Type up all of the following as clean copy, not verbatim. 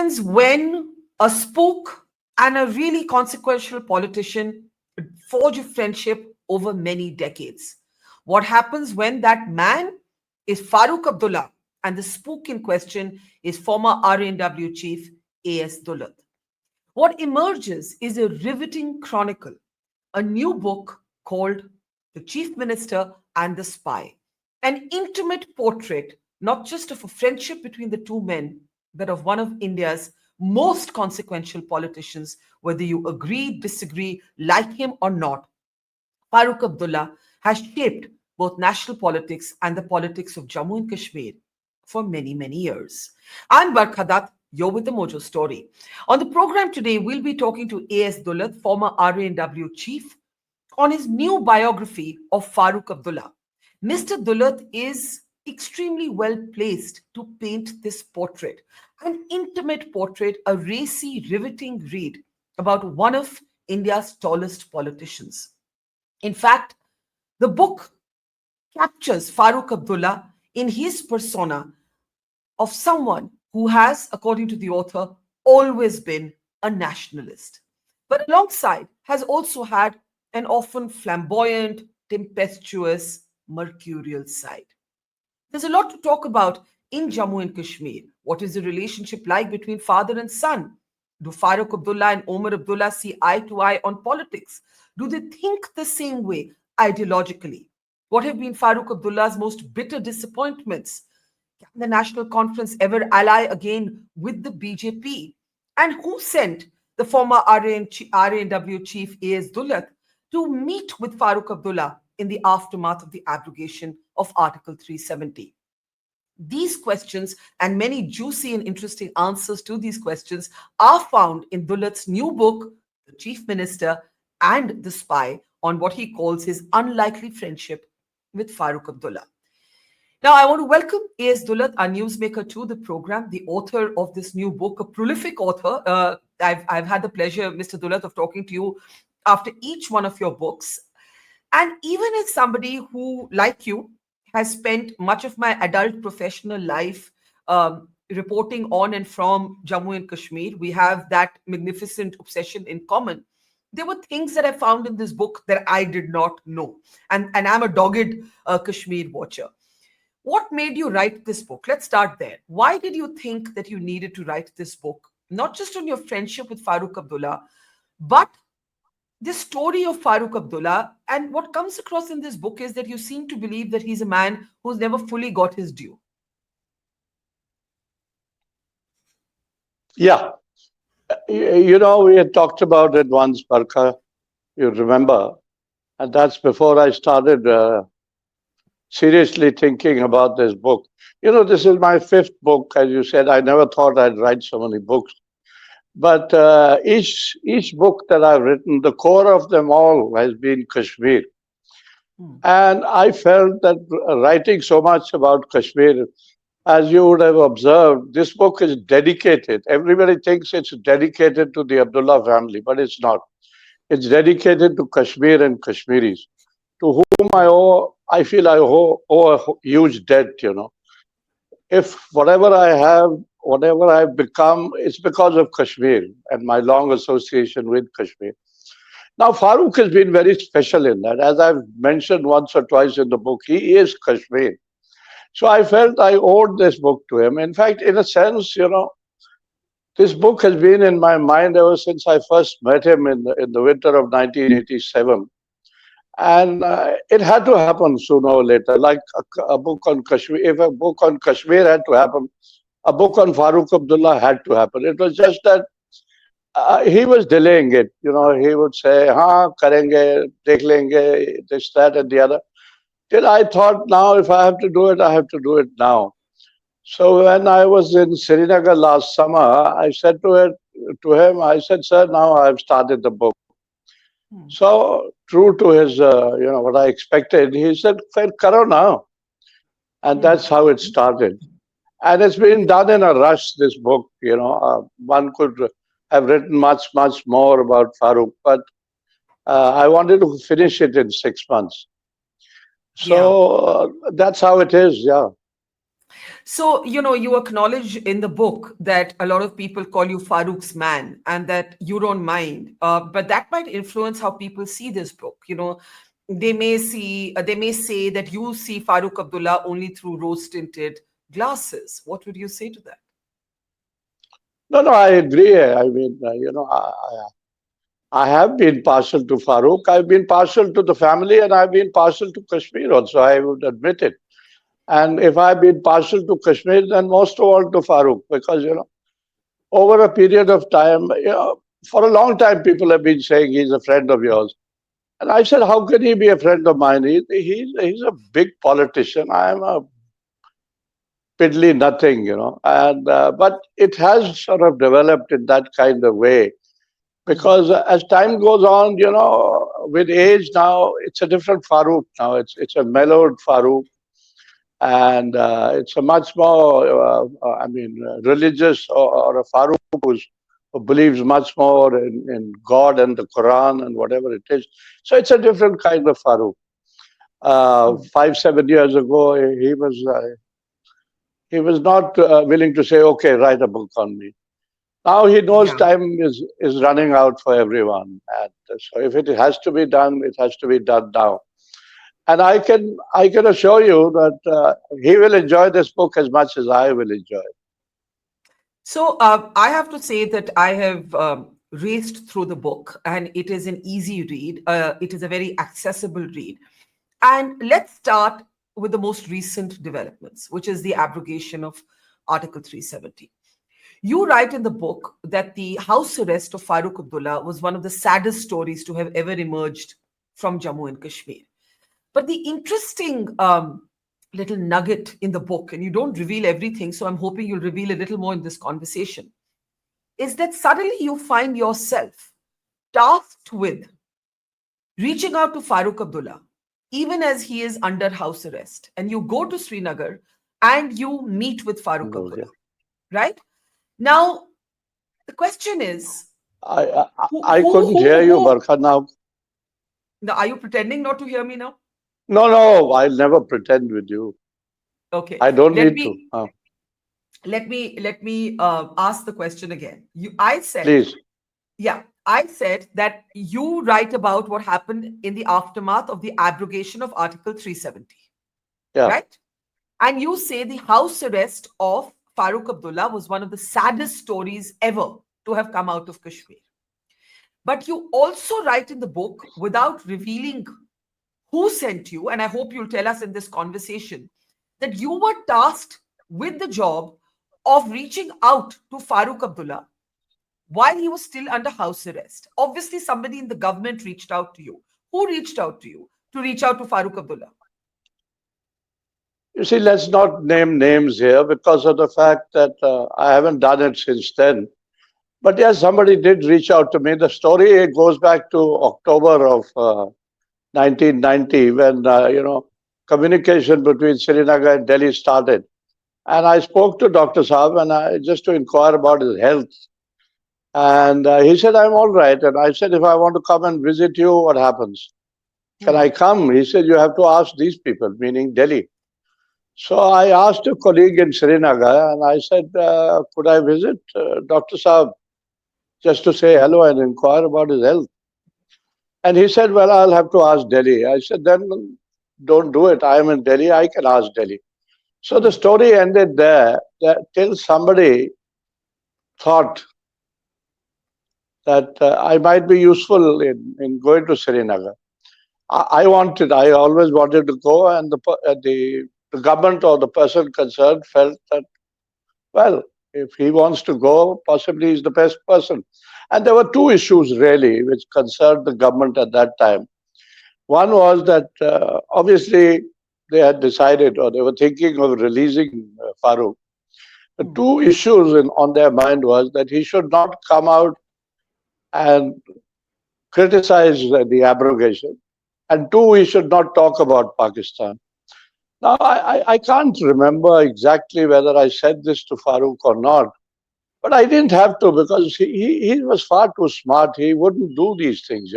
happens when a spook and a really consequential politician forge a friendship over many decades? What happens when that man is Farooq Abdullah and the spook in question is former RNW chief A.S Dulat? What emerges is a riveting chronicle, a new book called The Chief Minister and the Spy, an intimate portrait not just of a friendship between the two men, but of one of India's most consequential politicians, whether you agree, disagree, like him or not. Farooq Abdullah has shaped both national politics and the politics of Jammu and Kashmir for many, many years. I'm Barkha Dutt. You're with the Mojo Story. On the program today, we'll be talking to A.S Dulat, former RANW chief, on his new biography of Farooq Abdullah. Mr. Dulat is extremely well placed to paint this portrait, an intimate portrait, a racy, riveting read about one of India's tallest politicians. In fact, the book captures Farooq Abdullah in his persona of someone who has, according to the author, always been a nationalist, but alongside has also had an often flamboyant, tempestuous, mercurial side. There's a lot to talk about in Jammu and Kashmir. What is the relationship like between father and son? Do Farooq Abdullah and Omar Abdullah see eye to eye on politics? Do they think the same way ideologically? What have been Farooq Abdullah's most bitter disappointments? Can the National Conference ever ally again with the BJP? And who sent the former RNW chief A.S Dulat to meet with Farooq Abdullah in the aftermath of the abrogation of Article 370? These questions and many juicy and interesting answers to these questions are found in Dulat's new book, The Chief Minister and the Spy, on what he calls his unlikely friendship with Farooq Abdullah. Now, I want to welcome A.S Dulat, our newsmaker, to the program, the author of this new book, a prolific author. I've had the pleasure, Mr. Dulat, of talking to you after each one of your books. And even as somebody who, like you, has spent much of my adult professional life reporting on and from Jammu and Kashmir, we have that magnificent obsession in common. There were things that I found in this book that I did not know. And I'm a dogged Kashmir watcher. What made you write this book? Let's start there. Why did you think that you needed to write this book? Not just on your friendship with Farooq Abdullah, but the story of Farooq Abdullah. And what comes across in this book is that you seem to believe that he's a man who's never fully got his due. Yeah. You know, we had talked about it once, Barkha, you remember. And that's before I started seriously thinking about this book. You know, this is my fifth book. As you said, I never thought I'd write so many books. But each book that I've written, the core of them all has been Kashmir. And I felt that writing so much about Kashmir, as you would have observed, this book is dedicated. Everybody thinks it's dedicated to the Abdullah family, but it's not. It's dedicated to Kashmir and Kashmiris, to whom I feel I owe a huge debt, you know. If whatever I have, whatever I've become, it's because of Kashmir and my long association with Kashmir. Now, Farooq has been very special in that. As I've mentioned once or twice in the book, he is Kashmir. So I felt I owed this book to him. In fact, in a sense, you know, this book has been in my mind ever since I first met him in the winter of 1987. And it had to happen sooner or later, like a book on Kashmir. If a book on Kashmir had to happen, a book on Farooq Abdullah had to happen. It was just that he was delaying it. You know, he would say, "Haan, karenge, dekh lenge, this, that, and the other." Till I thought, now if I have to do it, I have to do it now. So when I was in Srinagar last summer, I said to him, I said, "Sir, now I've started the book." So true to his, you know, what I expected, he said, "Fair karo now." And that's how it started. And it's been done in a rush, this book, you know. One could have written much, much more about Farooq, but I wanted to finish it in 6 months. So that's how it is, yeah. So, you acknowledge in the book that a lot of people call you Farooq's man and that you don't mind. But that might influence how people see this book. They may say that you see Farooq Abdullah only through rose tinted glasses. What would you say to that? No, no, I agree. I mean, I have been partial to Farooq. I've been partial to the family, and I've been partial to Kashmir also. I would admit it. And if I've been partial to Kashmir, then most of all to Farooq, because over a period of time, for a long time, people have been saying he's a friend of yours. And I said, how can he be a friend of mine? He's a big politician. I am a piddly nothing, And but it has sort of developed in that kind of way Mm. because as time goes on, with age now, it's a different Farooq now. It's a mellowed Farooq, and it's a much more, religious or a Farooq who believes much more in God and the Quran and whatever it is. So it's a different kind of Farooq. Mm. 5, 7 years ago, he was not willing to say, "Okay, write a book on me." Now he knows Yeah. time is running out for everyone, and so if it has to be done, it has to be done now. And I can assure you that he will enjoy this book as much as I will enjoy it. So I have to say that I have raced through the book, and it is an easy read. It is a very accessible read. And let's start with the most recent developments, which is the abrogation of Article 370. You write in the book that the house arrest of Farooq Abdullah was one of the saddest stories to have ever emerged from Jammu and Kashmir. But the interesting little nugget in the book, and you don't reveal everything, so I'm hoping you'll reveal a little more in this conversation, is that suddenly you find yourself tasked with reaching out to Farooq Abdullah, even as he is under house arrest. And you go to Srinagar and you meet with Farooq Yeah. Abdullah, right? Now, the question is, I, I who, I who, couldn't hear who, you, who, Barkha. now, are you pretending not to hear me now? No, no, I'll never pretend with you. Okay, I don't let need to. me let me ask the question again. I said, Please. yeah, I said that you write about what happened in the aftermath of the abrogation of Article 370, Yeah. right? And you say the house arrest of Farooq Abdullah was one of the saddest stories ever to have come out of Kashmir. But you also write in the book, without revealing who sent you, and I hope you'll tell us in this conversation, that you were tasked with the job of reaching out to Farooq Abdullah while he was still under house arrest. Obviously, somebody in the government reached out to you. Who reached out to you to reach out to Farooq Abdullah? You see, let's not name names here because of the fact that I haven't done it since then. But yes, somebody did reach out to me. The story goes back to October of 1990 when, communication between Srinagar and Delhi started. And I spoke to Dr. Saab and just to inquire about his health. And he said, I'm all right. And I said, if I want to come and visit you, what happens? Can I Hmm. come? He said, you have to ask these people, meaning Delhi. So I asked a colleague in Srinagar and I said, could I visit Dr. Saab just to say hello and inquire about his health? And he said, well, I'll have to ask Delhi. I said, then don't do it. I am in Delhi. I can ask Delhi. So the Hmm. story ended there that till somebody thought that I might be useful in going to Srinagar. I always wanted to go, and the government or the person concerned felt that, well, if he wants to go, possibly he's the best person. And there were two issues really which concerned the government at that time. One was that obviously they had decided or they were thinking of releasing Farooq. The Hmm. two issues on their mind was that he should not come out and criticize the abrogation, and two, he should not talk about Pakistan. Now, I can't remember exactly whether I said this to Farooq or not, but I didn't have to because he was far too smart. He wouldn't do these things.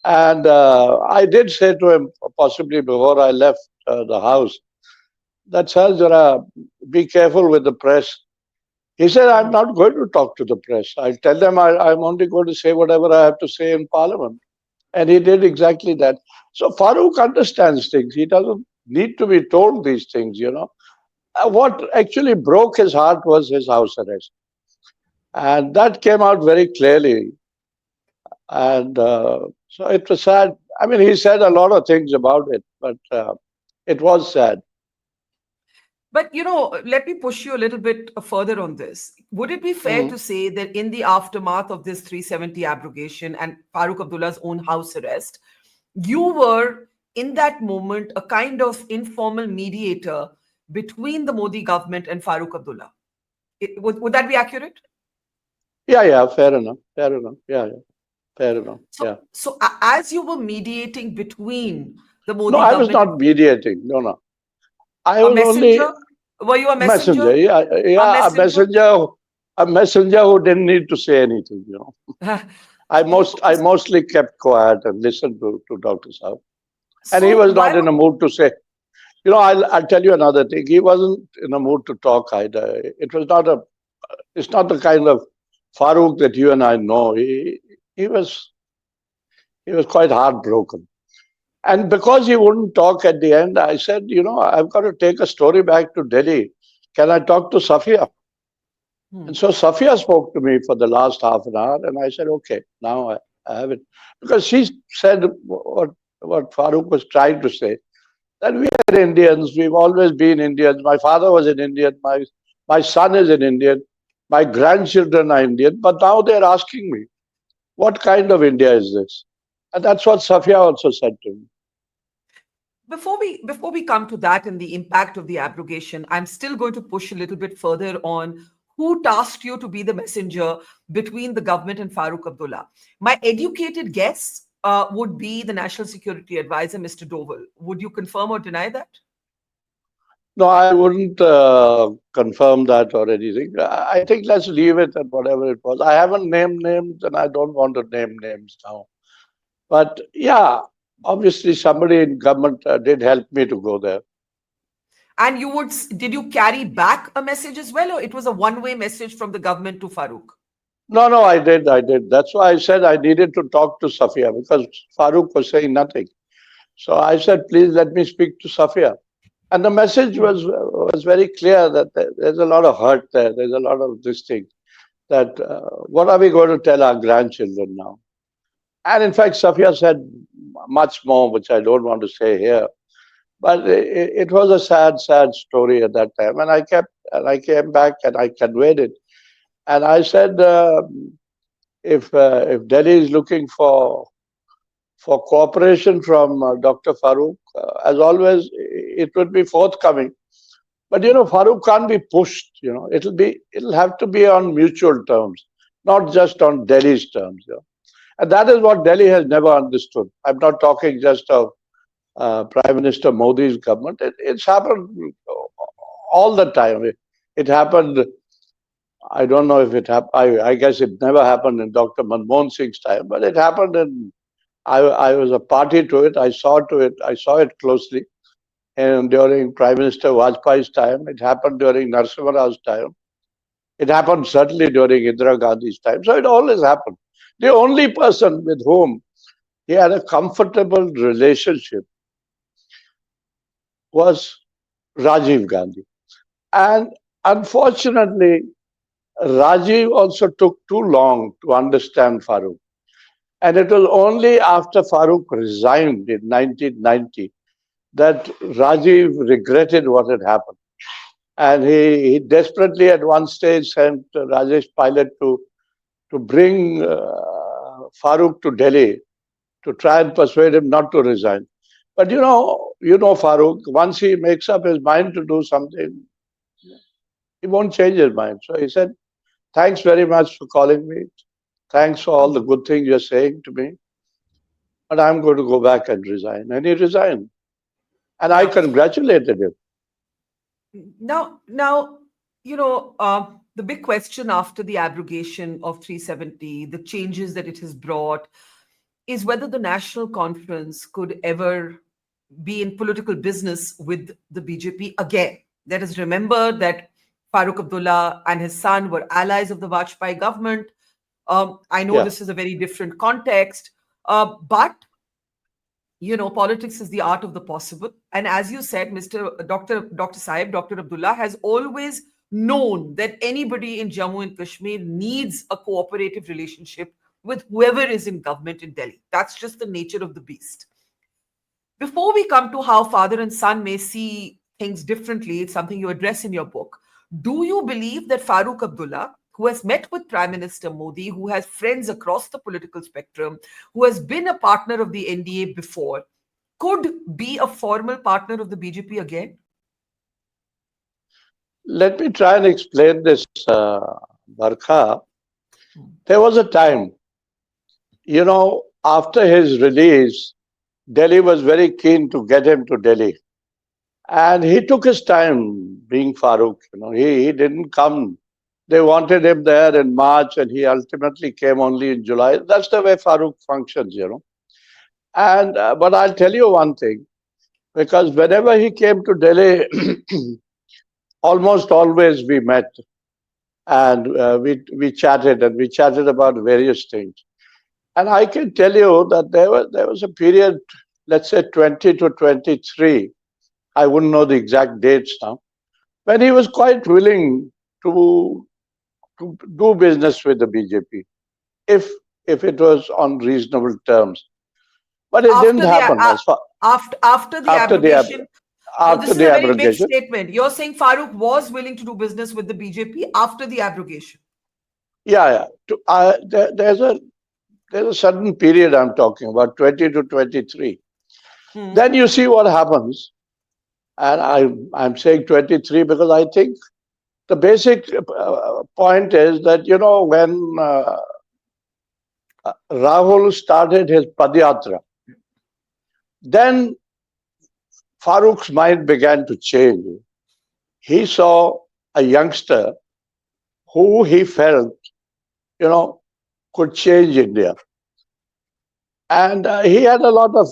And I did say to him, possibly before I left the house, that, sir, Zara, be careful with the press. He said, I'm Mhm. not going to talk to the press. I tell them I'm only going to say whatever I have to say in Parliament. And he did exactly that. So Farooq understands things. He doesn't need to be told these things. What actually broke his heart was his house arrest. And that came out very clearly. And so it was sad. I mean, he said a lot of things about it, but it was sad. But let me push you a little bit further on this. Would it be fair Mm. to say that in the aftermath of this 370 abrogation and Farooq Abdullah's own house arrest, you were in that moment a kind of informal mediator between the Modi government and Farooq Abdullah? Would that be accurate? Yeah, yeah, fair enough. Fair enough. Yeah, yeah, fair enough. Yeah. So, as you were mediating between the No, Modi I was government not mediating. No, no. I a was only messenger? Were you a messenger? messenger. Yeah, A yeah, messenger? a messenger who didn't need to say anything. I mostly kept quiet and listened to Dr. Saab. And he So was not while in a mood to say. I'll tell you another thing. He wasn't in a mood to talk either. It's not the kind of Farooq that you and I know. He was, he was quite heartbroken. And because he wouldn't talk at the end, I said, I've got to take a story back to Delhi. Can I talk to Safia? And Hmm. so Safia spoke to me for the last half an hour, and I said, okay, now I have it. Because she said what Farooq was trying to say, that we are Indians, we've always been Indians. My father was an Indian, my son is an Indian, my grandchildren are Indian, but now they're asking me, what kind of India is this? And that's what Safia also said to me. Before we come to that and the impact of the abrogation, I'm still going to push a little bit further on who tasked you to be the messenger between the government and Farooq Abdullah. My educated guess would be the National Security Advisor, Mr. Doval. Would you confirm or deny that? No, I wouldn't confirm that or anything. I think let's leave it at whatever it was. I haven't named names and I don't want to name names now. But yeah, obviously somebody in government did help me to go there. And did you carry back a message as well, or it was a one-way message from the government to Farooq? No, no, I did. I did. That's why I said I needed to talk to Safia because Farooq was saying nothing. So I said, please let me speak to Safia. And the message Hmm. was very clear that there's a lot of hurt there. There's a lot of this thing that what are we going to tell our grandchildren now? And in fact, Safia said much more, which I don't want to say here. But it was a sad, sad story at that time. And I came back and I conveyed it. And I said, if Delhi is looking for cooperation from Dr. Farooq, as always, it would be forthcoming. But Farooq can't be pushed. It'll have to be on mutual terms, not just on Delhi's terms. And that is what Delhi has never understood. I'm not talking just of Prime Minister Modi's government. It's happened all the time. It happened. I don't know if it happened. I guess it never happened in Dr. Manmohan Singh's time, but it happened in. I was a party to it. I saw to it. I saw it closely. And during Prime Minister Vajpayee's time, it happened during Narasimha Rao's time. It happened certainly during Indira Gandhi's time. So it always happened. The only person with whom he had a comfortable relationship was Rajiv Gandhi. And unfortunately, Rajiv also took too long to understand Farooq. And it was only after Farooq resigned in 1990 that Rajiv regretted what had happened. And he desperately at one stage sent Rajesh Pilot to bring Farooq to Delhi to try and persuade him not to resign. But Farooq, once he makes up his mind to do something, he won't change his mind. So he said, thanks very much for calling me. Thanks for all the Mhm. good things you're saying to me. But I'm going to go back and resign. And he resigned. And I Yeah. congratulated him. Now, the big question after the abrogation of 370, the changes that it has brought, is whether the national conference could ever be in political business with the BJP again. Let us remember that Farooq Abdullah and his son were allies of the Vajpayee government. I know Yeah. this is a very different context, but politics is the art of the possible. And as you said, Dr. Saib, Dr. Abdullah has always known that anybody in Jammu and Kashmir needs a cooperative relationship with whoever is in government in Delhi. That's just the nature of the beast. Before we come to how father and son may see things differently, it's something you address in your book. Do you believe that Farooq Abdullah, who has met with Prime Minister Modi, who has friends across the political spectrum, who has been a partner of the NDA before, could be a formal partner of the BJP again? Let me try and explain this, Barkha. There was a time, after his release, Delhi was very keen to get him to Delhi. And he took his time being Farooq. He didn't come. They wanted him there in March, and he ultimately came only in July. That's the way Farooq functions. And but I'll tell you one thing, because whenever he came to Delhi, almost always we met, and we chatted, and we chatted about various things. And I can tell you that there was a period, let's say 20 to 23. I wouldn't know the exact dates now, when he was quite willing to do business with the BJP, if it was on reasonable terms. But it didn't After the happen as far after the after the abrogation. Now, after this is the a very big abrogation. statement. You're saying Farooq was willing to do business with the BJP after the abrogation. Yeah, yeah. There's a certain period I'm talking about, 20 to 23. Hmm. Then you see what happens, and I'm saying 23 because I think the basic point is that when Rahul started his Padyatra, then Farooq's mind began to change. He saw a youngster who he felt, could change India. And he had a lot of,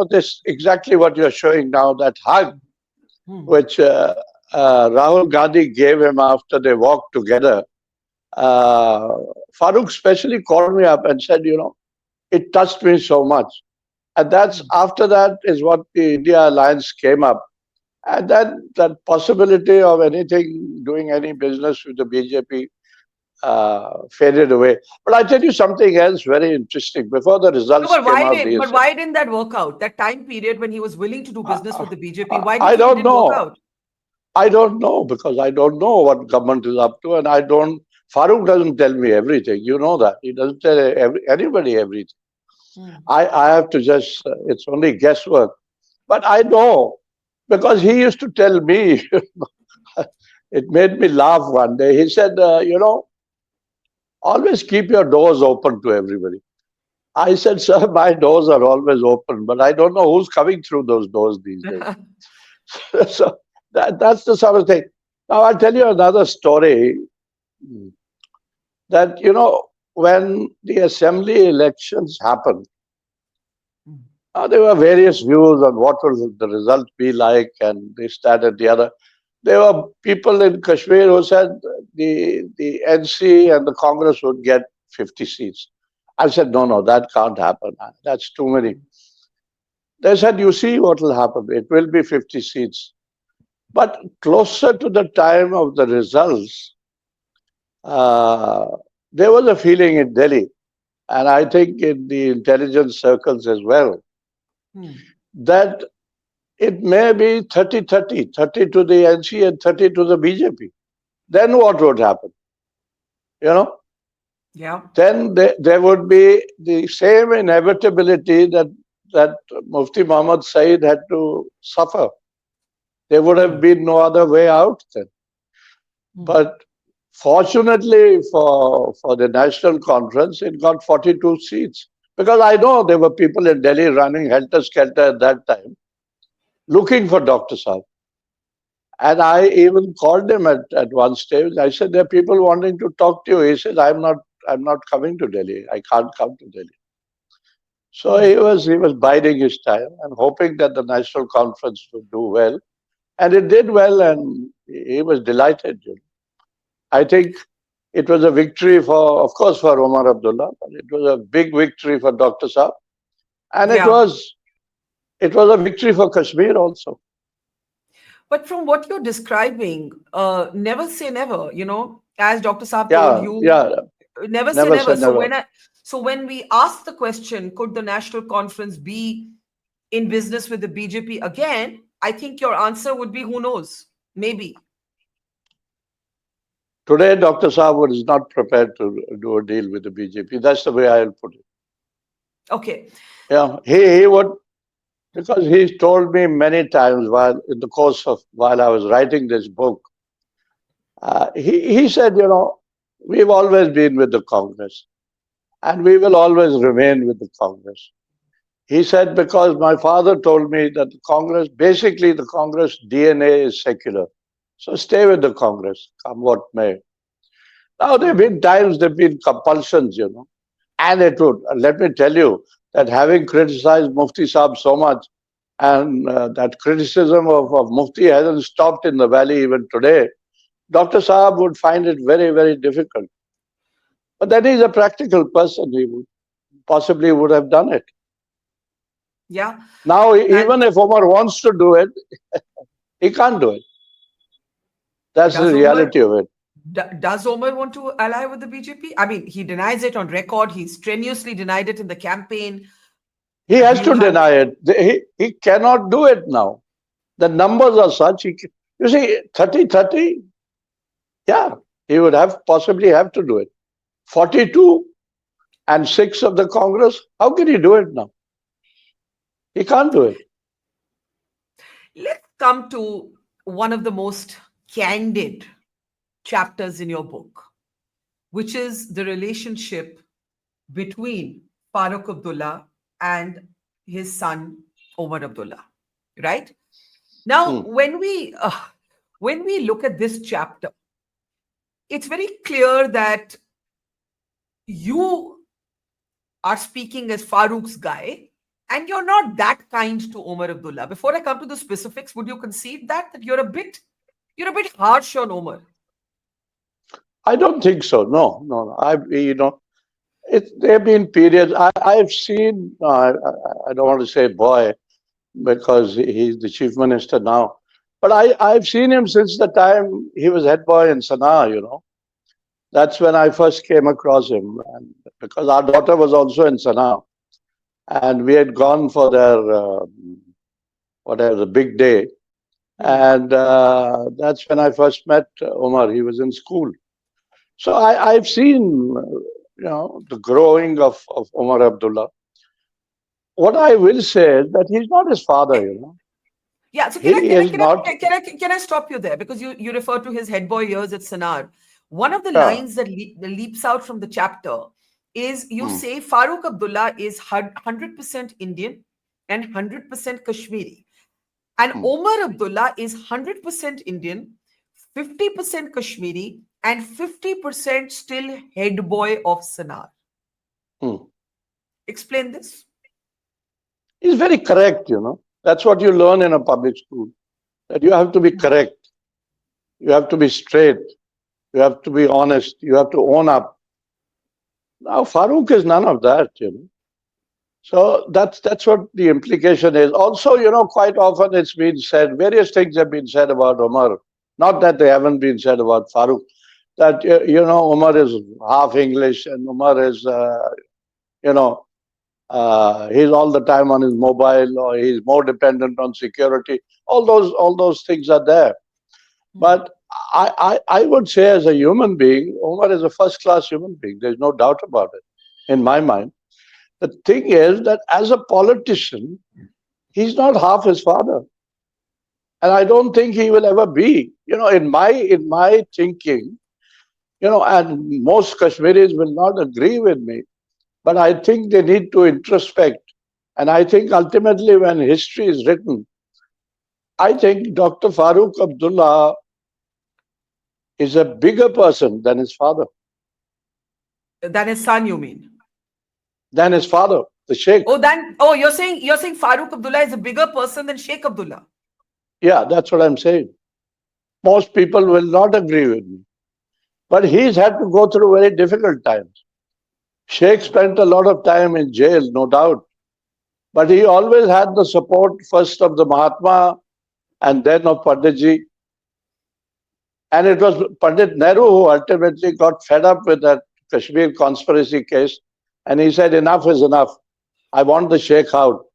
this exactly what you're showing now, that hug, Hmm. which Rahul Gandhi gave him after they walked together. Uh, Farooq specially called me up and said, it touched me so much. And that's after that is what the India Alliance came up. And then that possibility of anything, doing any business with the BJP faded away. But I tell you something else very interesting. Before the No, results but came out, the why didn't that work out? That time period when he was willing to do business with the BJP, why do you I think it don't didn't work know. out? I don't know because I don't know what government is up to, and I don't. Farooq doesn't tell me everything. You know that he doesn't tell anybody everything. Hmm. I have to just. It's only guesswork. But I know because he used to tell me. It made me laugh one day. He said, always keep your doors open to everybody. I said, sir, my doors are always open, but I don't know who's coming through those doors these days. So that's the sort of thing. Now, I'll tell you another story that, when the assembly elections happened, there were various views on what will the result be like and this, that, and the other. There were people in Kashmir who said the NC and the Congress would get 50 seats. I said, no, that can't happen. That's too many. They said, you see what will happen. It will be 50 seats. But closer to the time of the results, uh, there was a feeling in Delhi, and I think in the intelligence circles as well, Hmm. that it may be 30-30, 30 to the NC and 30 to the BJP. Then what would happen? You know, Yeah. then there would be the same inevitability that Mufti Muhammad Saeed had to suffer. There would have Hmm. been no other way out then. Hmm. But fortunately for the national conference, it got 42 seats. Because I know there were people in Delhi running helter-skelter at that time, looking for Dr. Saab. And I even called him at one stage. I said, there are people wanting to talk to you. He said, I'm not coming to Delhi. I can't come to Delhi. So he was biding his time and hoping that the national conference would do well, and it did well, and he was delighted. I think it was a victory for, of course, for Omar Abdullah, but it was a big victory for Dr. Saab, and it Yeah. was it was a victory for Kashmir also. But from what you're describing, never say never, as Dr. Saab told Yeah, you, yeah, never say never say never. So never. when we ask the question, could the national conference be in business with the BJP again? I think your answer would be who knows? Maybe. Today, Dr. Saab is not prepared to do a deal with the BJP. That's the way I'll put it. Okay. Yeah, he would, because he's told me many times while in the course of while I was writing this book. He said, we've always been with the Congress, and we will always remain with the Congress. He said, because my father told me that basically the Congress DNA is secular. So stay with the Congress, come what may. Now, there have been times, there have been compulsions, and it would, let me tell you, that having criticized Mufti Saab so much, and that criticism of Mufti hasn't stopped in the valley even today, Dr. Saab would find it very, very difficult. But then he's a practical person. He would possibly would have done it. Yeah. Now, And even if Omar wants to do it, he can't do it. That's the does Omar reality of it. does Omar want to ally with the BJP? I mean, he denies it on record. He strenuously denied it in the campaign. He has You to have deny it. He cannot do it now. The numbers are such. You see, 30-30, yeah, he would have possibly have to do it. 42 and 6 of the Congress, how can he do it now? He can't do it. Let's come to one of the most candid chapters in your book, which is the relationship between Farooq Abdullah and his son Omar Abdullah. Right now, Hmm. when we look at this chapter, it's very clear that you are speaking as Farooq's guy, and you're not that kind to Omar Abdullah. Before I come to the specifics, would you concede that you're a bit harsh on Omar? I don't think so. No, no, no. There have been periods. I've seen. I don't want to say boy because he's the chief minister now, but I've seen him since the time he was head boy in Sanaa. That's when I first came across him, and because our daughter was also in Sanaa, and we had gone for their whatever the big day, Hmm. and that's when I first met Omar. He was in school. So I've seen, the growing of Omar Abdullah. What I will say is that he's not his father. Yeah. So can I He can I is can I not. can I can I stop you there because you refer to his head boy years at Sanar. One of the Yeah. lines that leaps out from the chapter is you Hmm, say Farooq Abdullah is 100% Indian and 100% Kashmiri, and hmm, Omar Abdullah is 100% Indian, 50% Kashmiri, and 50% still head boy of Sanar. hmm. Explain this. He's very correct. That's what you learn in a public school. That you have to be correct. You have to be straight. You have to be honest. You have to own up. Now Farooq is none of that. So that's what the implication is. Also, quite often it's been said, various things have been said about Omar. Not that they haven't been said about Farooq. That Omar is half English and Omar is you know he's all the time on his mobile or he's more dependent on security. All those things are there. Hmm. But I would say as a human being, Omar is a first class human being. There's no doubt about it in my mind. The thing is that as a politician, he's not half his father. And I don't think he will ever be. In my thinking, and most Kashmiris will not agree with me, but I think they need to introspect. And I think ultimately when history is written, I think Dr. Farooq Abdullah is a bigger person Than his son, you mean? than his father. the Sheikh. You're saying Farooq Abdullah is a bigger person than Sheikh Abdullah. Yeah, that's what I'm saying. Most people will not agree with me. But he's had to go through very difficult times. Sheikh spent a lot of time in jail, no doubt. But he always had the support first of the Mahatma and then of Panditji. And it was Pandit Nehru who ultimately got fed up with that Kashmir conspiracy case. And he said, enough is enough. I want the Sheikh out.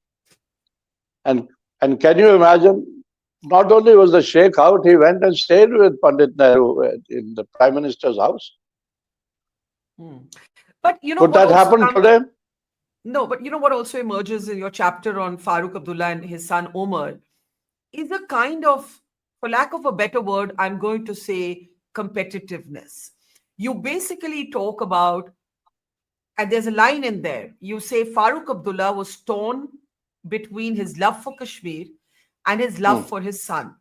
And, and can you imagine? Not only was the Sheikh out, he went and stayed with Pandit Nehru in the Prime Minister's house. Hmm. But you know Could what that also happen comes. today? No, but you know what also emerges in your chapter on Farooq Abdullah and his son Omar is a kind of, for lack of a better word, I'm going to say competitiveness. You basically talk about, and there's a line in there. You say Farooq Abdullah was torn between his love for Kashmir and his love Hmm. for his son,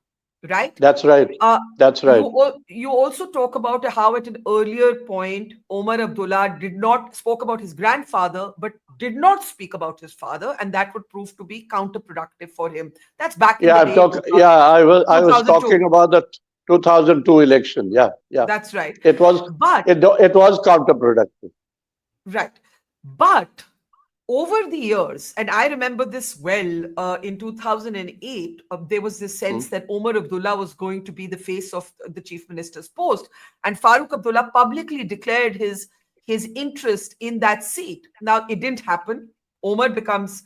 right? That's right. Uh, That's you right. you also talk about how at an earlier point Omar Abdullah did not spoke about his grandfather, but did not speak about his father, and that would prove to be counterproductive for him. That's back in Yeah, the I'm day in talking. Yeah, I was 2002. talking about the 2002 election. Yeah, yeah. That's right. It was But it was counterproductive. right. But over the years, and I remember this well, in 2008, there was this Hmm. sense that Omar Abdullah was going to be the face of the chief minister's post, and Farooq Abdullah publicly declared his interest in that seat. Now, it didn't happen. Omar becomes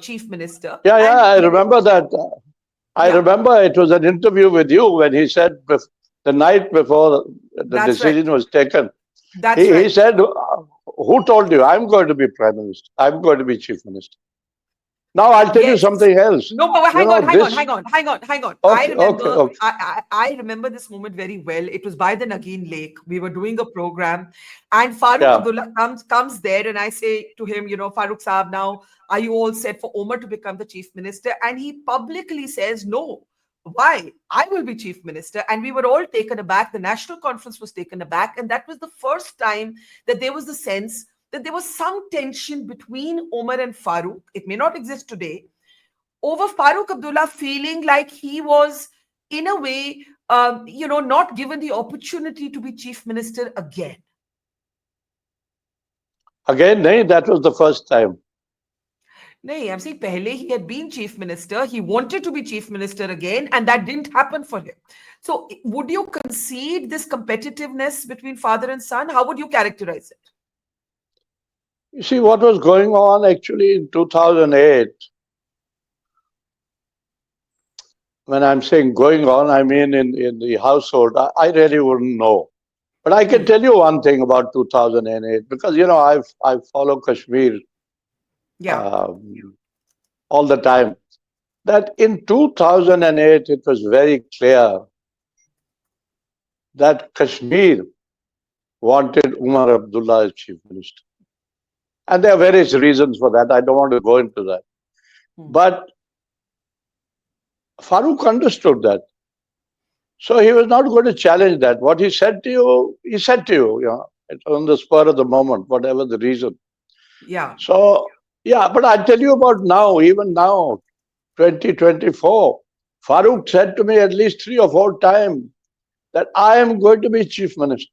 chief minister, Yeah, yeah. and I remember that. I yeah, remember it was an interview with you when he said the night before the that's right. decision was taken. That's He right. said, "Who told you I'm going to be prime minister? I'm going to be chief minister." Now I'll tell you Yes. something else. No, but You hang know on, hang on, this. hang on, hang on, hang on. I Okay, okay, remember, okay. I remember this moment very well. It was by the Nagin Lake. We were doing a program, and Farooq Yeah. Abdullah comes there, and I say to him, Farooq Saab, now are you all set for Omar to become the chief minister? And he publicly says, no. Why? I will be chief minister. And we were all taken aback. The national conference was taken aback, and that was the first time that there was the sense that there was some tension between Omar and Farooq. It may not exist today over Farooq Abdullah feeling like he was, in a way, not given the opportunity to be chief minister again. Again, nay, that was the first time. No, I'm saying pehle he had been chief minister. He wanted to be chief minister again, and that didn't happen for him. So, would you concede this competitiveness between father and son? How would you characterize it? You see, what was going on actually in 2008, when I'm saying going on, I mean in the household, I really wouldn't know. But I can Hmm. tell you one thing about 2008 because, I follow Kashmir Yeah. um, all the time. That in 2008, it was very clear that Kashmir wanted Umar Abdullah as chief minister. And there are various reasons for that. I don't want to go into that. Hmm. But Farooq understood that. So he was not going to challenge that. What he said to you, he said to you, on the spur of the moment, whatever the reason. Yeah. So, yeah, but I tell you about now, even now, 2024, Farooq said to me at least 3 or 4 times that I am going to be chief minister.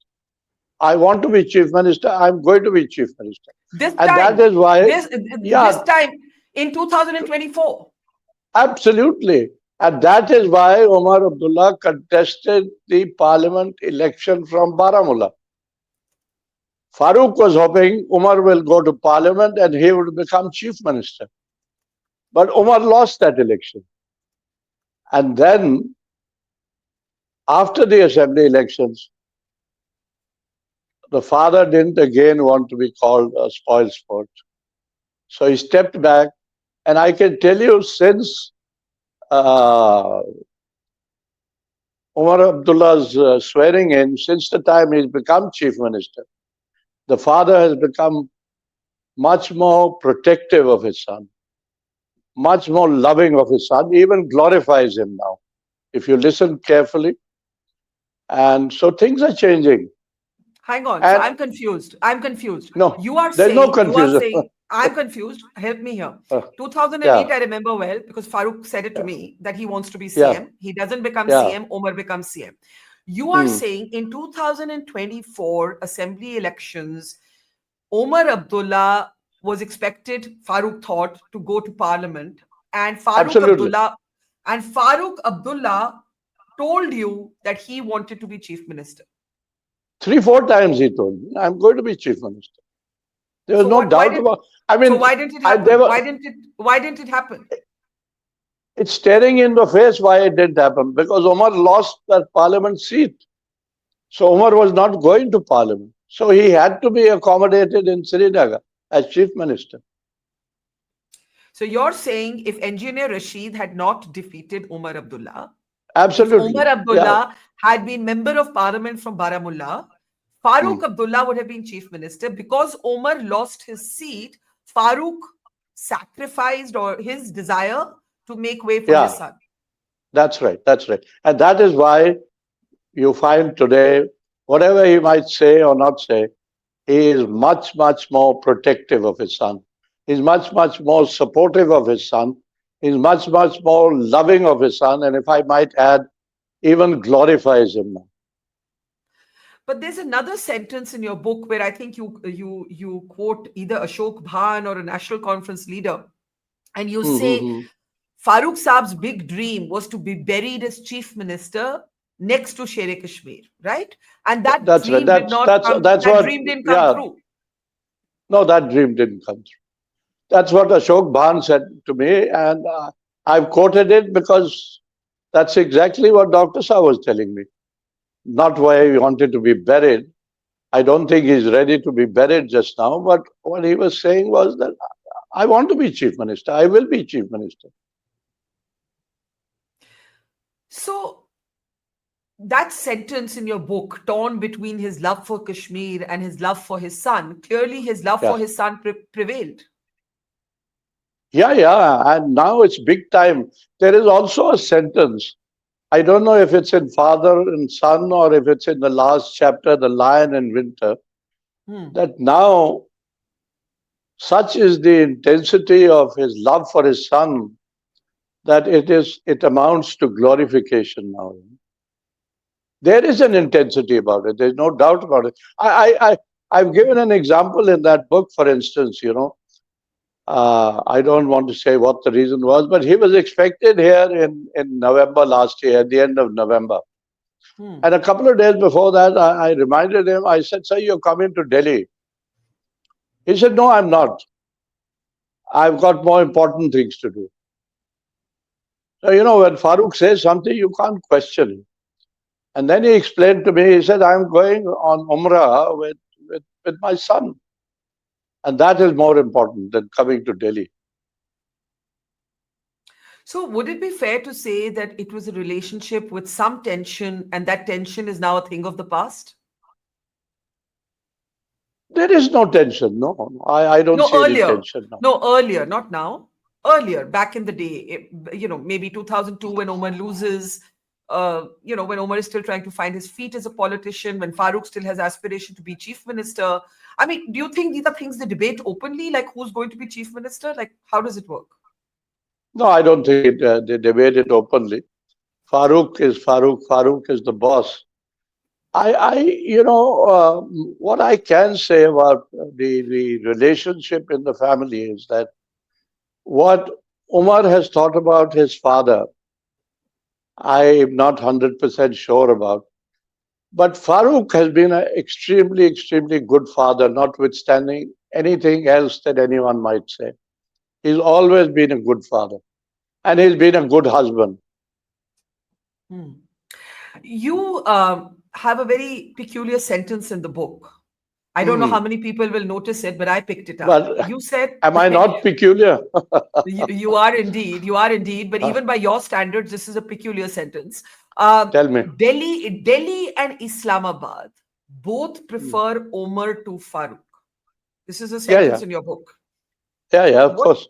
I want to be chief minister. I'm going to be chief minister. This And that time, is why, this yeah, time in 2024. absolutely. And that is why Omar Abdullah contested the parliament election from Baramulla. Farooq was hoping Umar will go to parliament and he would become chief minister. But Umar lost that election. And then, after the assembly elections, the father didn't again want to be called a spoil sport. So he stepped back. And I can tell you, since uh, Umar Abdullah's swearing in, since the time he's become chief minister, the father has become much more protective of his son, much more loving of his son, even glorifies him now, if you listen carefully. And so things are changing. Hang on. So And I'm confused. I'm confused. no, You are there's no saying, confusion. I'm confused. Help me here. Uh, 2008, yeah, I remember well because Farooq said it to yeah, me that he wants to be yeah, CM. He doesn't become yeah. CM, Omar becomes CM. You are Hmm. saying in 2024 assembly elections, Omar Abdullah was expected, Farooq thought, to go to parliament, and Absolutely. Farooq Abdullah told you that he wanted to be chief minister. 3, 4 times he told me, I'm going to be chief minister. There was So no what? Why doubt did? about. I So mean, why didn't it I happen? never. Why didn't it happen? It's staring in the face why it didn't happen because Omar lost that parliament seat. So Omar was not going to parliament. So he had to be accommodated in Srinagar as chief minister. So you're saying if engineer Rashid had not defeated Omar Abdullah, if Omar Absolutely. Yeah. Abdullah had been member of parliament from Baramulla, Farooq Hmm. Abdullah would have been chief minister. Because Omar lost his seat, Farooq sacrificed or his desire to make way for his Yeah. son. That's right. That's right. And that is why you find today, whatever he might say or not say, he is much, much more protective of his son. He's much, much more supportive of his son. He's much, much more loving of his son. And if I might add, even glorifies him now. But there's another sentence in your book where I think you quote either Ashok Bhan or a national conference leader, and you say Mm-hmm. Farooq Saab's big dream was to be buried as chief minister next to Sher Kashmir, right? And that That's right. dream did not come. That's That what. dream didn't come Yeah. through. No, that dream didn't come true. That's what Ashok Bhan said to me, and I've quoted it because that's exactly what Dr. Shah was telling me. Not why he wanted to be buried. I don't think he's ready to be buried just now, but what he was saying was that I want to be chief minister. I will be chief minister. So that sentence in your book, torn between his love for Kashmir and his love for his son, clearly his love for Yeah. his son prevailed. Yeah, yeah. And now it's big time. There is also a sentence. I don't know if it's in Father and Son or if it's in the last chapter, The Lion in Winter, Hmm. that now such is the intensity of his love for his son that it amounts to glorification now. There is an intensity about it. There's no doubt about it. I've given an example in that book, for instance. I don't want to say what the reason was, but he was expected here in November last year, at the end of November. Hmm. And a couple of days before that, I reminded him. I said, "Sir, you're coming to Delhi." He said, "No, I'm not. I've got more important things to do." So, when Farooq says something, you can't question him. And then he explained to me, he said, I'm going on Umrah with my son. And that is more important than coming to Delhi. So, would it be fair to say that it was a relationship with some tension, and that tension is now a thing of the past? There is no tension. No, I don't No, see any earlier. tension now. No, earlier, not now. Earlier, back in the day, maybe 2002 when Omar loses, when Omar is still trying to find his feet as a politician, when Farooq still has aspiration to be chief minister. I mean, do you think these are things they debate openly, like who's going to be chief minister? Like, how does it work? No, I don't think they debate it openly. Farooq is Farooq. Farooq is the boss. What I can say about the relationship in the family is that what Umar has thought about his father, I'm not 100% sure about. But Farooq has been an extremely, extremely good father, notwithstanding anything else that anyone might say. He's always been a good father and he's been a good husband. Hmm. You have a very peculiar sentence in the book. I don't know how Hmm. many people will notice it, but I picked it up. But You said am I not peculiar? you are indeed, you are indeed, but Huh, even by your standards, this is a peculiar sentence. tell me. Delhi and Islamabad both Hmm. prefer Omar to Farooq. This is a Yeah, sentence yeah. in your book. Yeah, yeah, of What course.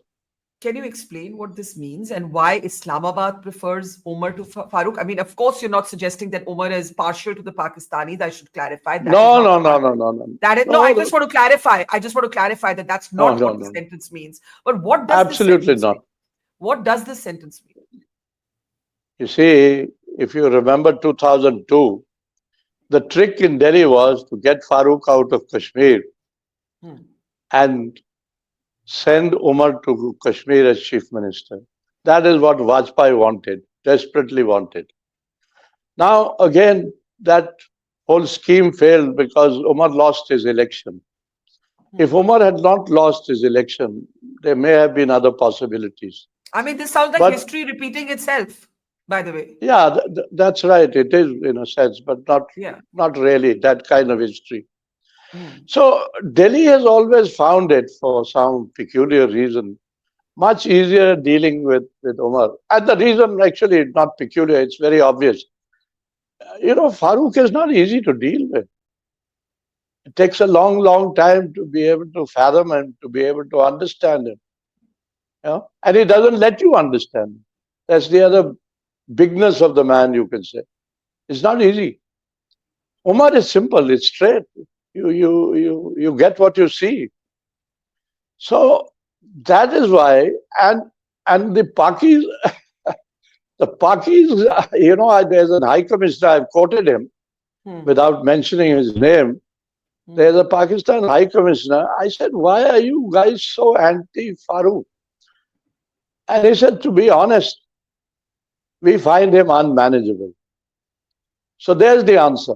Can you explain what this means and why Islamabad prefers Omar to Farooq? I mean, of course, you're not suggesting that Omar is partial to the Pakistanis. I should clarify that is No, not no, no, what. no, no, no, That is no. I no, just want to clarify. I just want to clarify that that's no, not no, what the no. sentence means. But what does this Absolutely sentence not. mean? What does this sentence mean? You see, if you remember 2002, the trick in Delhi was to get Farooq out of Kashmir Hmm. and send Umar to Kashmir as chief minister. That is what Vajpayee wanted, desperately wanted. Now, again, that whole scheme failed because Umar lost his election. Hmm. If Umar had not lost his election, there may have been other possibilities. I mean, this sounds like But history repeating itself. By the way, yeah, that's right. It is in a sense, but yeah. not really that kind of history. Hmm. So Delhi has always found it, for some peculiar reason, much easier dealing with Umar. And the reason actually not peculiar, it's very obvious. Farooq is not easy to deal with. It takes a long, long time to be able to fathom and to be able to understand him. And he doesn't let you understand. That's the other bigness of the man, you can say. It's not easy. Umar is simple, it's straight. You get what you see. So that is why, and the Pakis, there's an high commissioner, I've quoted him Hmm. without mentioning his name. Hmm. There's a Pakistan high commissioner. I said, why are you guys so anti Farooq? And he said, to be honest, we find him unmanageable. So there's the answer.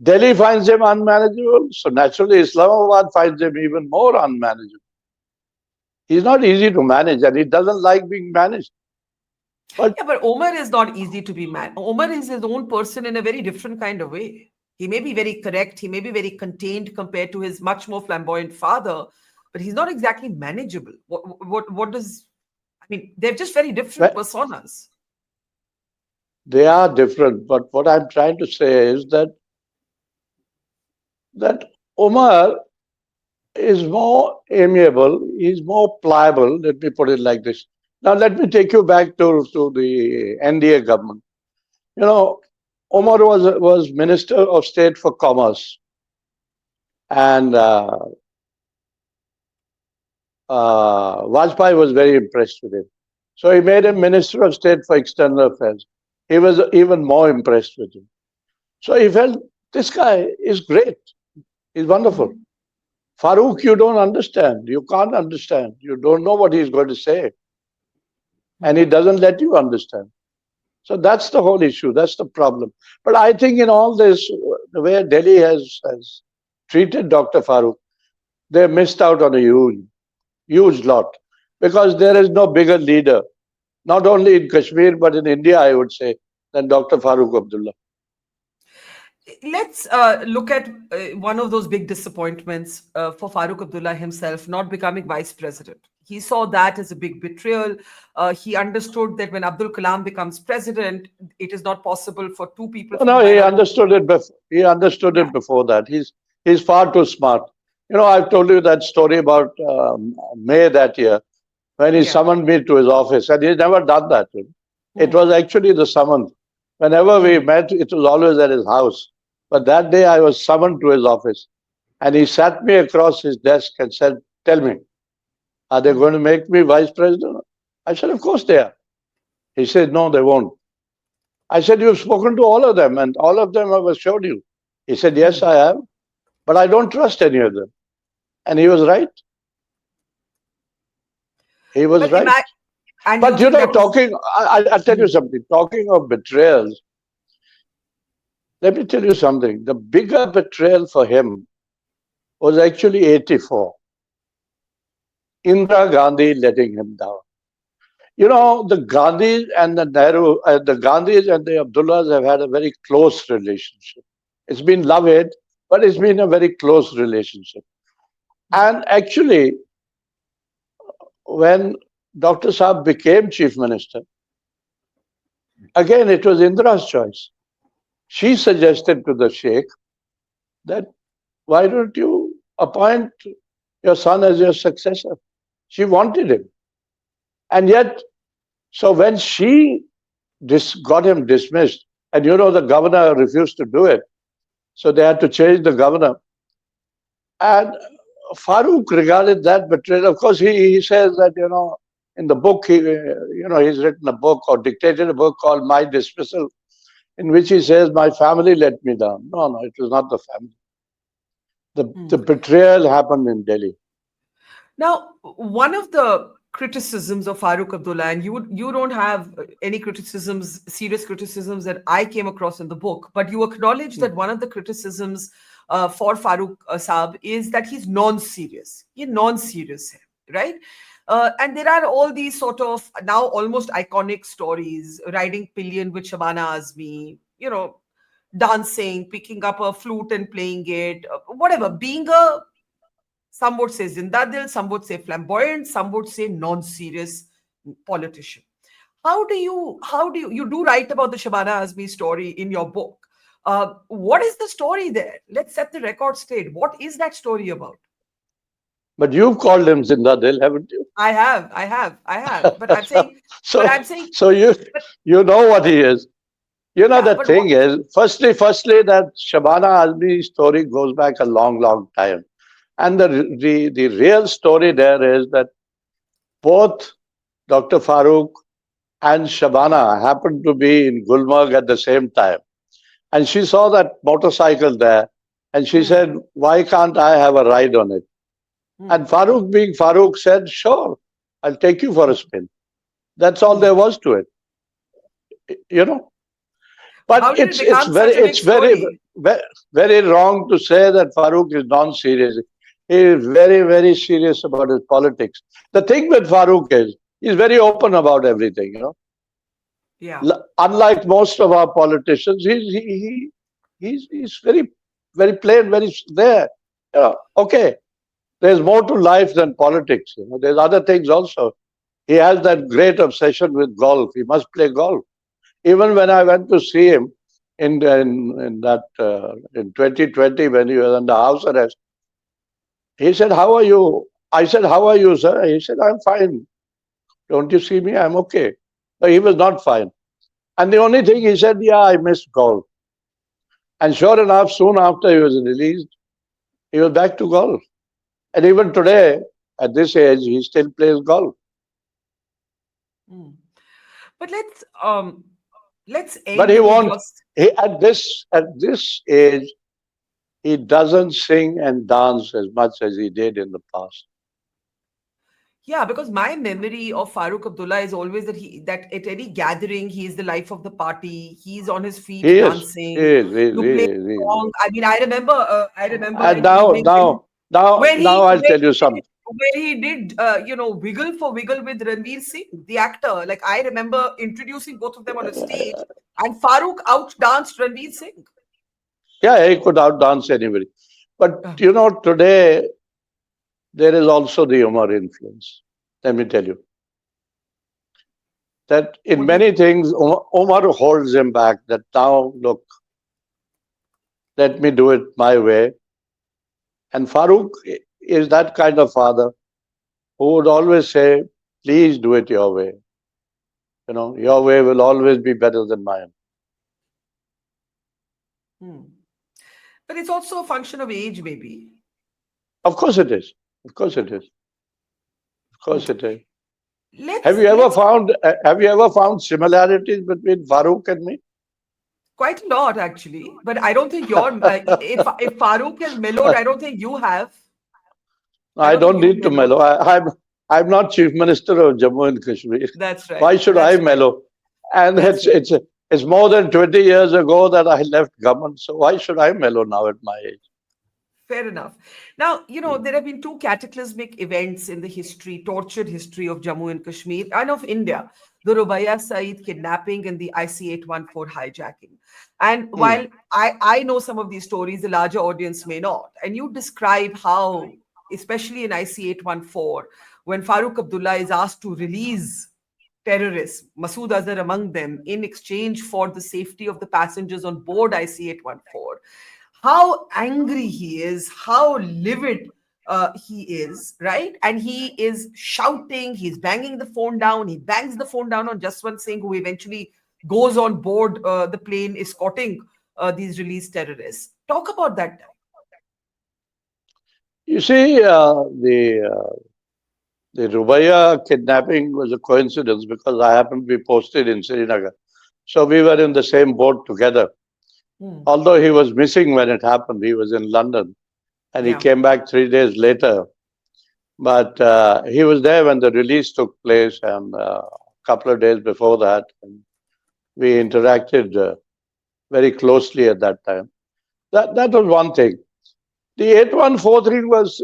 Delhi finds him unmanageable, so naturally Islamabad finds him even more unmanageable. He's not easy to manage and he doesn't like being managed. But Yeah, but Omar is not easy to be man. Omar is his own person in a very different kind of way. He may be very correct, he may be very contained compared to his much more flamboyant father, but he's not exactly manageable. What does I mean? They're just very different personas. they are different. But what I'm trying to say is that Omar is more amiable, he's more pliable. Let me put it like this. Now, let me take you back to the NDA government. You know, Omar was Minister of State for Commerce, and Vajpayee was very impressed with him. So he made him Minister of State for External Affairs. He was even more impressed with him. So he felt this guy is great. He's wonderful. Mhm. Farooq, you don't understand. You can't understand. You don't know what he's going to say. And he Mhm. doesn't let you understand. So that's the whole issue. That's the problem. But I think in all this, the way Delhi has treated Dr. Farooq, they missed out on a huge lot. Because there is no bigger leader, not only in Kashmir, but in India, I would say, than Dr. Farooq Abdullah. Let's look at one of those big disappointments for Farooq Abdullah himself, not becoming vice president. He saw that as a big betrayal. He understood that when Abdul Kalam becomes president, it is not possible for two people No, from the no, he minority. understood it before. He understood Yeah, it before that. He's far too smart. I've told you that story about May that year when he yeah. summoned me to his office, and he's never done that. It Hmm. was actually the summons. Whenever we Hmm. met, it was always at his house. But that day, I was summoned to his office, and he sat me across his desk and said, "Tell me, are they Hmm. going to make me vice president?" I said, "Of course they are." He said, "No, they won't." I said, "You've spoken to all of them, and all of them have assured you." He said, "Yes, Hmm. I have, but I don't trust any of them." And he was right. He was But right. imagine, and you But think that was. I'll tell you Hmm. something. Talking of betrayals, let me tell you something. The bigger betrayal for him was actually 84. Indira Gandhi letting him down. The Gandhis and the the Gandhis and the Abdullahs have had a very close relationship. It's been love-hate, but it's been a very close relationship. And actually, when Dr. Saab became chief minister, again, it was Indira's choice. She suggested to the Sheikh that why don't you appoint your son as your successor? She wanted him. And yet, so when she got him dismissed, and the governor refused to do it, so they had to change the governor. And Farooq regarded that betrayal. Of course, he says that, in the book, he's written a book or dictated a book called My Dismissal, in which he says, my family let me down. No, no, it was not the family. The betrayal happened in Delhi. Now, one of the criticisms of Farooq Abdullah, and you don't have any criticisms, serious criticisms that I came across in the book, but you acknowledge that one of the criticisms for Farooq Saab is that he's non-serious. He's non-serious, right? And there are all these sort of now almost iconic stories, riding pillion with Shabana Azmi, dancing, picking up a flute and playing it, whatever, being a some would say Zindadil, some would say flamboyant, some would say non-serious politician. You do write about the Shabana Azmi story in your book. What is the story there? Let's set the record straight. What is that story about? But you've called him Zindadil, haven't you? I have. so, I'm saying, so you know what he is. yeah, The but thing is, firstly, that Shabana Azmi story goes back a long, long time. And the real story there is that both Dr. Farooq and Shabana happened to be in Gulmarg at the same time. And she saw that motorcycle there and she said, why can't I have a ride on it? And Farooq, being Farooq, said, sure, I'll take you for a spin. That's all there was to it. But how did it it's become very such a big story? very wrong to say that Farooq is non-serious. He is very, very serious about his politics. The thing with Farooq is he's very open about everything. Yeah. Unlike most of our politicians, he's very, very plain, very there. Okay, there's more to life than politics. There's other things also. He has that great obsession with golf. He must play golf. Even when I went to see him in 2020 when he was under house arrest, he said, "How are you?" I said, "How are you, sir?" He said, "I'm fine. Don't you see me? I'm okay." But he was not fine. And the only thing he said, "Yeah, I missed golf." And sure enough, soon after he was released, he was back to golf. And even today, at this age, he still plays golf. But let's But end he with won't. your At this age, he doesn't sing and dance as much as he did in the past. Yeah, because my memory of Farooq Abdullah is always that at any gathering he is the life of the party. He's on his feet He is. He dancing. is. He is. You He play is. He is. song. I mean, I remember And an now, evening now, now, where now, he I'll tell you something. wiggle for wiggle with Ranveer Singh, the actor. Like I remember introducing both of them on a stage, and Farooq outdanced Ranveer Singh. Yeah, he could outdance anybody. But Uh, today there is also the Umar influence. Let me tell you that in what do you many mean? things, Umar holds him back. That now, look, let me do it my way. And Farooq is that kind of father who would always say, please do it your way. Your way will always be better than mine. Hmm. But it's also a function of age, maybe. Of course it is. Of course it is. Of Hmm. course it is. Have Let's you ever let's found have you ever found similarities between Farooq and me? Quite a lot actually. But I don't think if Farooq has mellowed, I don't think you have. I I don't think don't you've need to mellowed. mellow. I'm not Chief Minister of Jammu and Kashmir. That's right. Why should I That's right. mellow? And That's right. it's more than 20 years ago that I left government. So why should I mellow now at my age? Fair enough. Now, there have been two cataclysmic events in the tortured history of Jammu and Kashmir and of India: the Rubaya Saeed kidnapping and the IC-814 hijacking. And Hmm. while I know some of these stories, the larger audience may not. And you describe how, especially in IC-814, when Farooq Abdullah is asked to release terrorists, Masood Azhar among them, in exchange for the safety of the passengers on board IC-814, how angry he is, how livid he is, right? And he is shouting, he's banging the phone down, he bangs the phone down on Jaswant Singh, who eventually goes on board the plane escorting these released terrorists. Talk about that time. You see, the Rubaya kidnapping was a coincidence because I happened to be posted in Srinagar. So we were in the same boat together. Hmm. Although he was missing when it happened, he was in London and he Yeah. came back 3 days later. But he was there when the release took place and a couple of days before that. And we interacted very closely at that time. That was one thing. The 8143 was,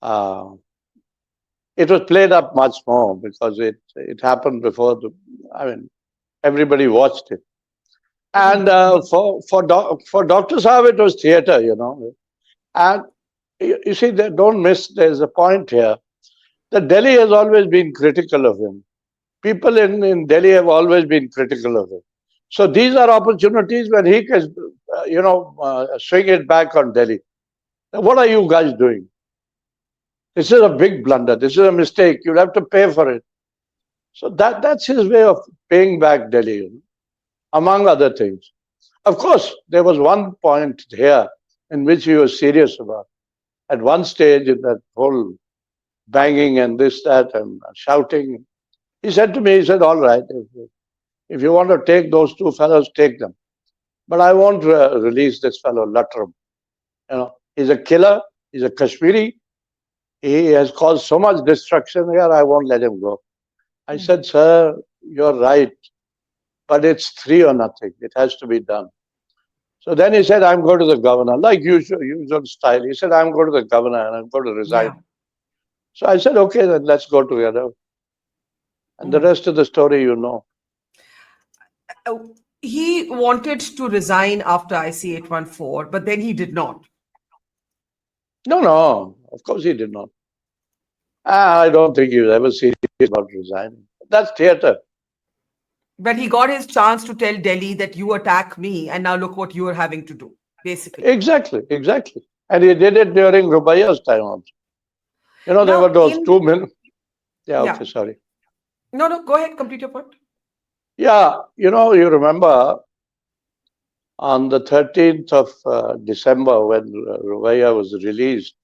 uh, it was played up much more because it happened before I mean, everybody watched it. And Mhm, mhm. for Dr. Saab, it was theater, And you see, don't miss, there's a point here that Delhi has always been critical of him. People in Delhi have always been critical of him. So these are opportunities when he can, swing it back on Delhi. Now, what are you guys doing? This is a big blunder. This is a mistake. You'll have to pay for it. So that's his way of paying back Delhi, among other things. Of course, there was one point here in which he was serious about. At one stage, in that whole banging and this, that, and shouting, he said to me, he said, all right, if you want to take those two fellows, take them. But I won't release this fellow, Latram. He's a killer. He's a Kashmiri. He has caused so much destruction here, I won't let him go. I Mm. said, sir, you're right, but it's three or nothing. It has to be done. So then he said, I'm going to the governor, like usual style. He said, I'm going to the governor and I'm going to resign. Yeah. So I said, okay, then let's go together. And the Mm. rest of the story, you know. He wanted to resign after IC 814, but then he did not. No, no, of course he did not. I don't think he was ever serious about resigning. That's theater. But he got his chance to tell Delhi that you attack me, and now look what you are having to do, basically. Exactly, exactly. And he did it during Rubaya's time also. There were Now, those in 2 minutes. Yeah, yeah, okay, sorry. no, no, go ahead, complete your point. Yeah, you remember on the 13th of December when Rubaya was released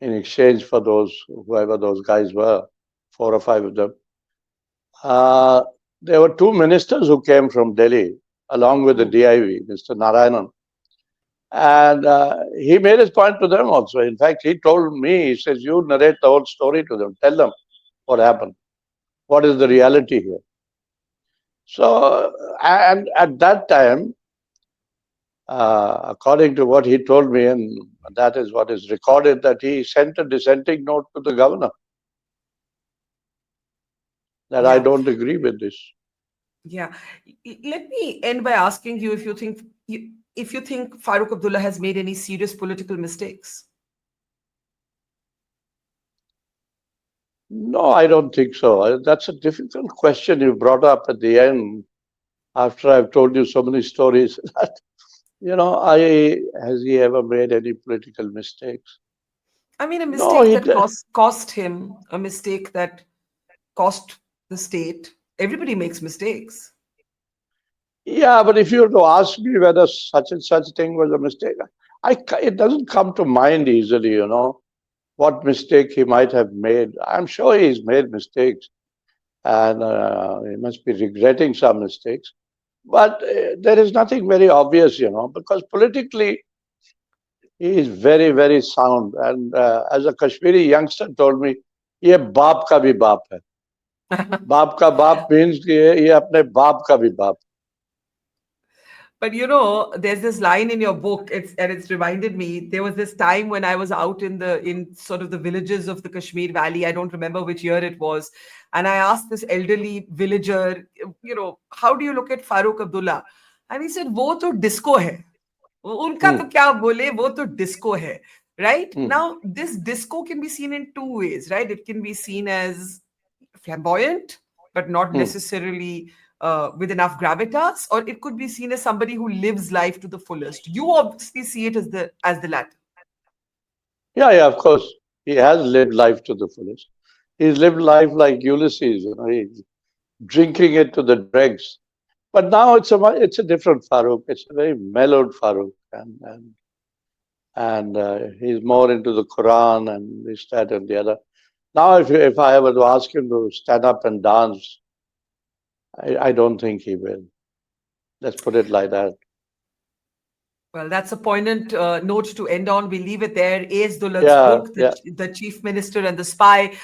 in exchange for whoever those guys were, four or five of them, uh, there were two ministers who came from Delhi along with the Mm. DIV, Mr. Narayanan. And he made his point to them also. In fact, he told me, he says, you narrate the whole story to them. Tell them what happened. What is the reality here? So, and at that time, according to what he told me, and that is what is recorded, that he sent a dissenting note to the governor that I Yeah, don't agree with this. yeah. Let me end by asking you if you think Farooq Abdullah has made any serious political mistakes. No, I don't think so. That's a difficult question you brought up at the end after I've told you so many stories. I has he ever made any political mistakes? I mean, a No, mistake that cost him, a mistake that cost the state. Everybody makes mistakes. yeah, but if you were to ask me whether such and such thing was a mistake, it doesn't come to mind easily, what mistake he might have made. I'm sure he's made mistakes and he must be regretting some mistakes. But there is nothing very obvious, because politically he is very, very sound. And as a Kashmiri youngster told me, ये बाप का भी बाप है. बाप का बाप means कि ये अपने बाप का भी बाप. But there's this line in your book, it's reminded me. There was this time when I was out in sort of the villages of the Kashmir Valley. I don't remember which year it was, and I asked this elderly villager, how do you look at Farooq Abdullah? And he said, "वो तो disco है." उनका तो Hmm. क्या बोले, वो तो disco है, right? Hmm. Now, this disco can be seen in two ways, right? It can be seen as flamboyant, but not Hmm. necessarily with enough gravitas, or it could be seen as somebody who lives life to the fullest. You obviously see it as the latter. Yeah, of course. He has lived life to the fullest. He's lived life like Ulysses, he's drinking it to the dregs. But now it's a different Farooq. It's a very mellowed Farooq, and he's more into the Quran and this, that, and the other. Now, if I were to ask him to stand up and dance, I don't think he will. Let's put it like that. Well, that's a poignant note to end on. We leave it there. A.S. Dulat's Yeah, book, yeah. the Chief Minister and the Spy,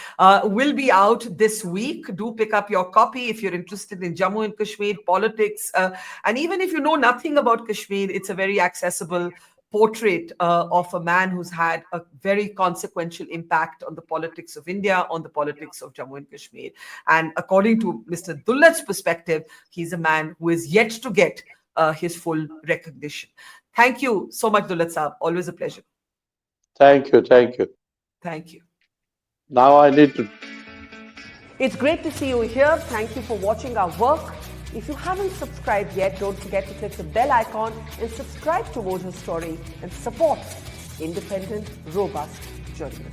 will be out this week. Do pick up your copy if you're interested in Jammu and Kashmir politics. And even if you know nothing about Kashmir, it's a very accessible portrait of a man who's had a very consequential impact on the politics of India, on the politics of Jammu and Kashmir. And according to Mr. Dulat's perspective, he's a man who is yet to get his full recognition. Thank you so much, Dulat Saab. Always a pleasure. Thank you, thank you. Thank you. Now I need to. It's great to see you here. Thank you for watching our work. If you haven't subscribed yet, don't forget to click the bell icon and subscribe to Mojo Story and support independent, robust journalism.